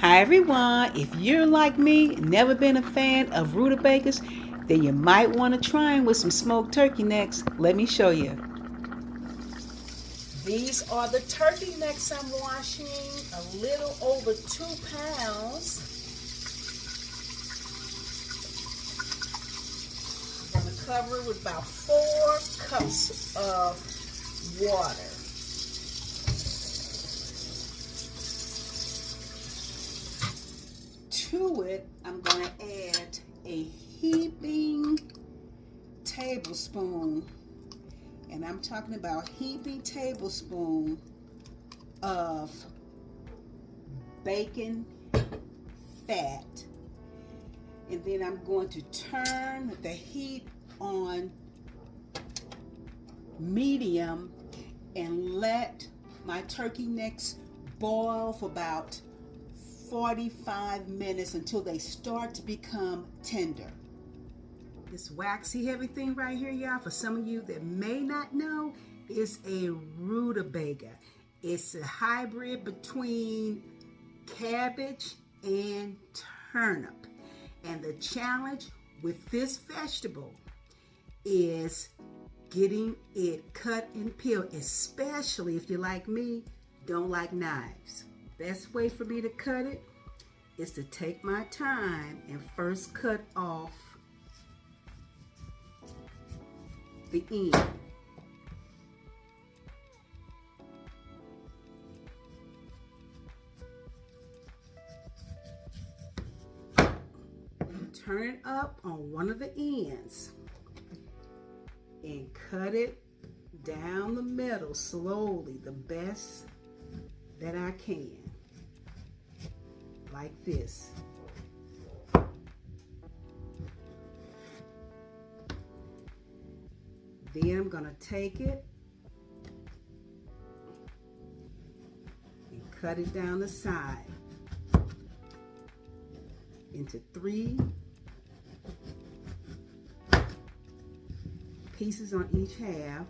Hi everyone, if you're like me, never been a fan of rutabagas, then you might want to try them with some smoked turkey necks. Let me show you. These are the turkey necks I'm washing, a little over 2 pounds. I'm going to cover it with about 4 cups of water. To it, I'm going to add a heaping tablespoon, and I'm talking about heaping tablespoon of bacon fat. And then I'm going to turn the heat on medium and let my turkey necks boil for about 45 minutes until they start to become tender. This waxy heavy thing right here, y'all, for some of you that may not know, is a rutabaga. It's a hybrid between cabbage and turnip. And the challenge with this vegetable is getting it cut and peeled, especially if you, like me, don't like knives. Best way for me to cut it is to take my time and first cut off the end. Turn it up on one of the ends and cut it down the middle slowly, the best that I can, like this. Then I'm going to take it and cut it down the side into 3 pieces on each half.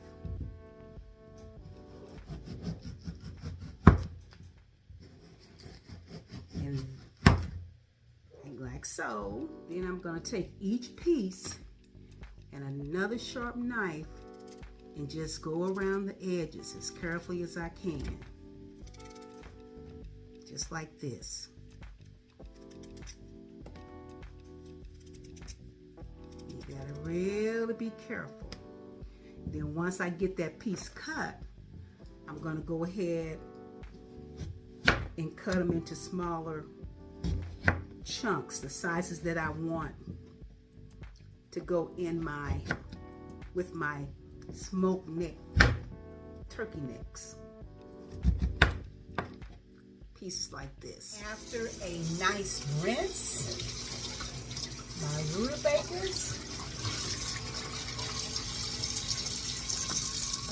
And like so. Then I'm going to take each piece and another sharp knife and just go around the edges as carefully as I can. Just like this. You gotta really be careful. Then once I get that piece cut, I'm gonna go ahead and cut them into smaller chunks, the sizes that I want to go in with my smoked neck turkey necks. Pieces like this. After a nice rinse, my rutabagas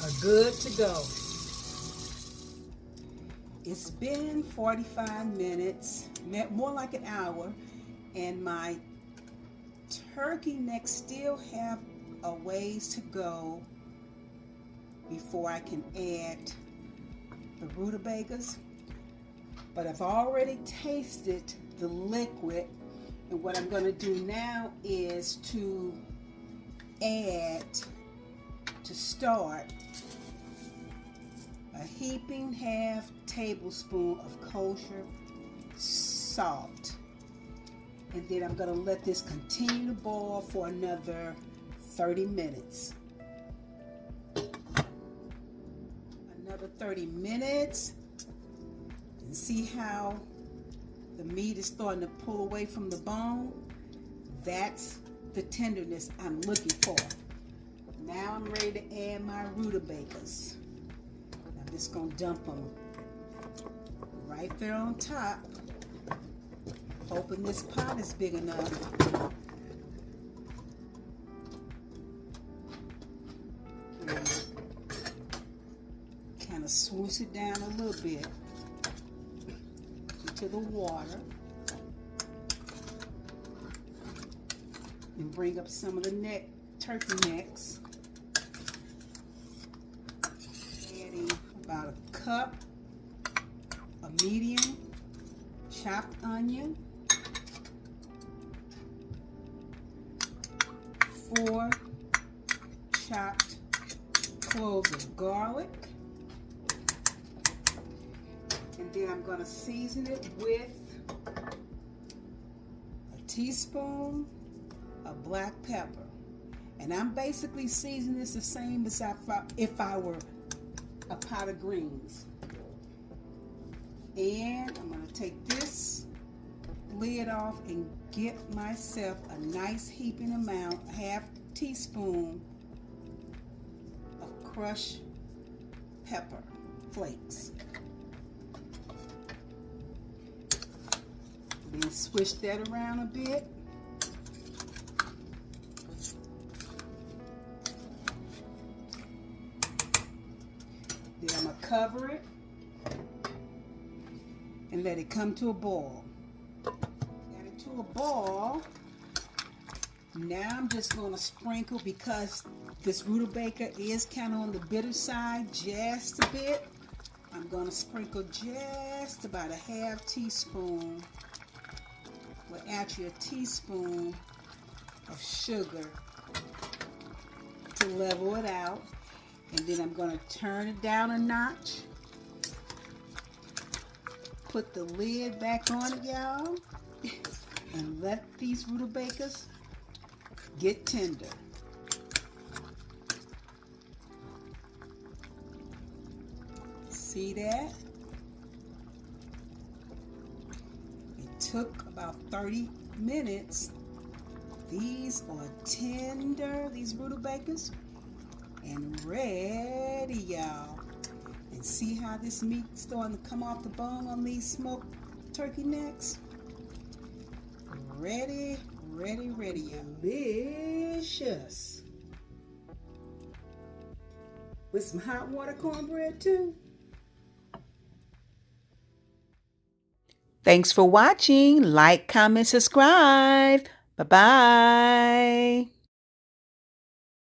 are good to go. It's been 45 minutes, more like an hour, and my turkey necks still have a ways to go before I can add the rutabagas. But I've already tasted the liquid, and what I'm going to do now is to add, to start, a heaping half tablespoon of kosher salt. And then I'm going to let this continue to boil for another 30 minutes. Another 30 minutes. And see how the meat is starting to pull away from the bone? That's the tenderness I'm looking for. Now I'm ready to add my rutabagas. I'm just going to dump them right there on top. Hoping this pot is big enough. Kind of swoosh it down a little bit into the water. And bring up some of the turkey necks. Adding about a cup of medium chopped onion, 4 chopped cloves of garlic, and then I'm going to season it with a teaspoon of black pepper. And I'm basically seasoning this the same as if I were a pot of greens. And I'm going to take this lid off and get myself a nice heaping amount, half teaspoon of crushed pepper flakes. Then switch that around a bit. Then I'm going to cover it and let it come to a boil. Got it to a boil. Now I'm just going to sprinkle, because this rutabaga is kind of on the bitter side, just a bit. I'm going to sprinkle just about a half teaspoon, well actually a teaspoon of sugar to level it out. And then I'm going to turn it down a notch. Put the lid back on it, y'all. And let these rutabagas get tender. See that? It took about 30 minutes. These are tender, these rutabagas, and ready, y'all. And see how this meat's starting to come off the bone on these smoked turkey necks? Ready, ready, ready, y'all. Delicious. With some hot water cornbread too. Thanks for watching. Like, comment, subscribe. Bye-bye.